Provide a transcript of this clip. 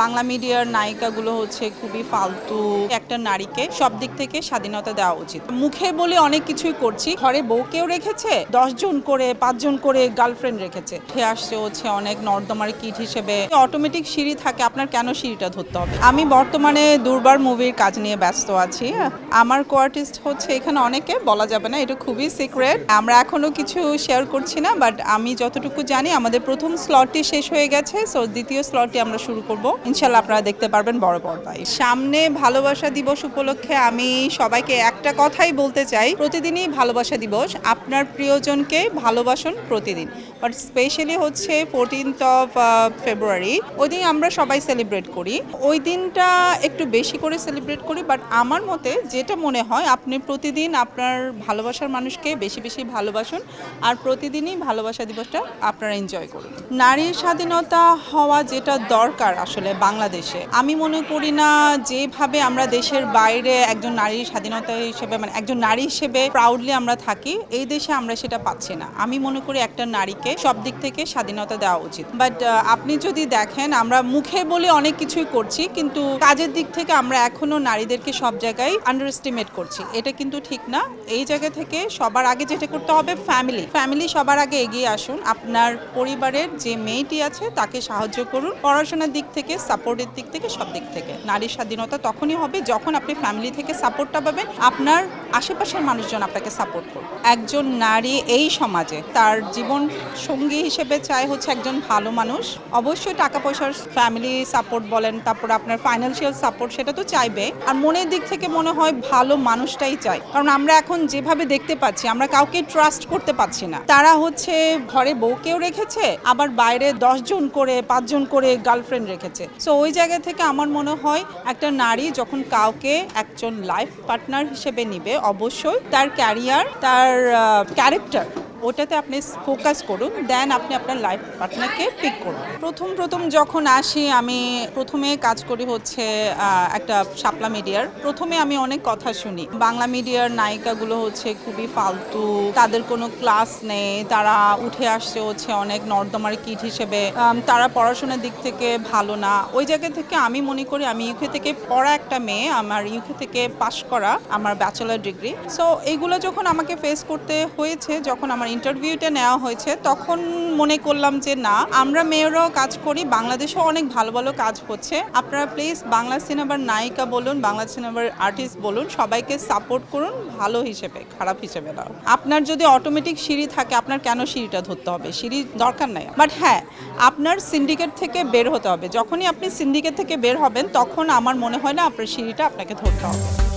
বাংলা মিডিয়ার নায়িকাগুলো হচ্ছে খুবই ফালতু। একটা নারীকে সব দিক থেকে স্বাধীনতা দেওয়া উচিত। মুখে বলে অনেক কিছুই করছি, ঘরে বউকেও রেখেছে, 10 জন করে 5 জন করে গার্লফ্রেন্ড রেখেছে, উঠে আসছে হচ্ছে অনেক নর্দমার কিট হিসেবে। অটোমেটিক সিঁড়ি থাকে, আপনার কেন সিঁড়িটা ধরতে হবে? আমি বর্তমানে দুর্বার মুভির কাজ নিয়ে ব্যস্ত আছি। আমার কোয়ার্টিস্ট হচ্ছে এখানে অনেকে, বলা যাবে না, এটা খুবই সিক্রেট। আমরা এখনো কিছু শেয়ার করছি না, বাট আমি যতটুকু জানি আমাদের প্রথম স্লটটি শেষ হয়ে গেছে, সো দ্বিতীয় স্লটটি আমরা শুরু করব। ইনশাল্লাহ আপনারা দেখতে পারবেন বড় পর্দায়। সামনে ভালোবাসা দিবস উপলক্ষে আমি সবাইকে একটা কথাই বলতে চাই, প্রতিদিনই ভালোবাসা দিবস। আপনার প্রিয়জনকে ভালোবাসুন প্রতিদিন, বাট স্পেশালি হচ্ছে 14th অফ ফেব্রুয়ারি, ওই দিন আমরা সবাই সেলিব্রেট করি। ওই দিনটা একটু বেশি করে সেলিব্রেট করি, বাট আমার মতে যেটা মনে হয় আপনি প্রতিদিন আপনার ভালোবাসার মানুষকে বেশি বেশি ভালোবাসুন, আর প্রতিদিনই ভালোবাসা দিবসটা আপনারা এনজয় করুন। নারীর স্বাধীনতা হওয়া যেটা দরকার আসলে বাংলাদেশে, আমি মনে করি না যেভাবে আমরা দেশের বাইরে একজন নারীর স্বাধীনতা হিসেবে, মানে একজন নারী হিসেবে প্রাউডলি আমরা থাকি, এই দেশে আমরা সেটা পাচ্ছি না। আমি মনে করি একটা নারীকে সব দিক থেকে স্বাধীনতা দেওয়া উচিত। বাট আপনি যদি দেখেন, আমরা মুখে বলে অনেক কিছুই করছি, কিন্তু কাজের দিক থেকে আমরা এখনো নারীদেরকে সব জায়গায় আন্ডার এস্টিমেট করছি। এটা কিন্তু ঠিক না। এই জায়গা থেকে সবার আগে যেটা করতে হবে, ফ্যামিলি সবার আগে এগিয়ে আসুন। আপনার পরিবারের যে মেয়েটি আছে তাকে সাহায্য করুন, পড়াশোনার দিক থেকে, সাপোর্টের দিক থেকে, সব দিক থেকে। নারীর স্বাধীনতা তখনই হবে যখন আপনি ফ্যামিলি থেকে সাপোর্টটা পাবেন, আপনার আশেপাশের মানুষজন আপনাকে সাপোর্ট করবে। একজন নারী এই সমাজে তার জীবন সঙ্গী হিসেবে চায় হচ্ছে একজন ভালো মানুষ। অবশ্যই টাকা পয়সার, ফ্যামিলি সাপোর্ট বলেন, তারপর আপনার ফাইন্যান্সিয়াল সাপোর্ট, সেটা তো চাইবে। আর মনের দিক থেকে মনে হয় ভালো মানুষটাই চাই, কারণ আমরা এখন যেভাবে দেখতে পাচ্ছি, আমরা কাউকে ট্রাস্ট করতে পারছি না। তারা হচ্ছে ঘরে বউকেও রেখেছে, আবার বাইরে 10 জন করে 5 জন করে গার্লফ্রেন্ড রেখেছে। সো ওই জায়গা থেকে আমার মনে হয় একটা নারী যখন কাউকে একজন লাইফ পার্টনার হিসেবে নিবে, অবশ্যই তার ক্যারিয়ার, তার ক্যারেক্টার, ওটাতে আপনি ফোকাস করুন, দেন আপনি আপনার লাইফ পার্টনারকে পিক করুন। প্রথম যখন আসি, আমি প্রথমে কাজ করি হচ্ছে একটা শাপলা মিডিয়ার। প্রথমে আমি অনেক কথা শুনি, বাংলা মিডিয়ার নায়িকাগুলো হচ্ছে খুবই ফালতু, তাদের কোনো ক্লাস নেই, তারা উঠে আসছে হচ্ছে অনেক নর্দমার কিট হিসেবে, তারা পড়াশোনার দিক থেকে ভালো না। ওই জায়গা থেকে আমি মনে করি, আমি ইউকে থেকে পড়া একটা মেয়ে, আমার ইউকে থেকে পাশ করা, আমার ব্যাচেলার ডিগ্রি। সো এইগুলো যখন আমাকে ফেস করতে হয়েছে, যখন আমার ইন্টারভিউটা নেওয়া হয়েছে, তখন মনে করলাম যে না, আমরা মেয়েরাও কাজ করি, বাংলাদেশেও অনেক ভালো ভালো কাজ হচ্ছে। আপনারা প্লিজ বাংলা সিনেমার নায়িকা বলুন, বাংলা সিনেমার আর্টিস্ট বলুন, সবাইকে সাপোর্ট করুন, ভালো হিসেবে, খারাপ হিসেবে না। আপনার যদি অটোমেটিক সিঁড়ি থাকে, আপনার কেন সিঁড়িটা ধরতে হবে? সিঁড়ি দরকার নাই। বাট হ্যাঁ, আপনার সিন্ডিকেট থেকে বের হতে হবে। যখনই আপনি সিন্ডিকেট থেকে বের হবেন, তখন আমার মনে হয় না আপনার সিঁড়িটা আপনাকে ধরতে হবে।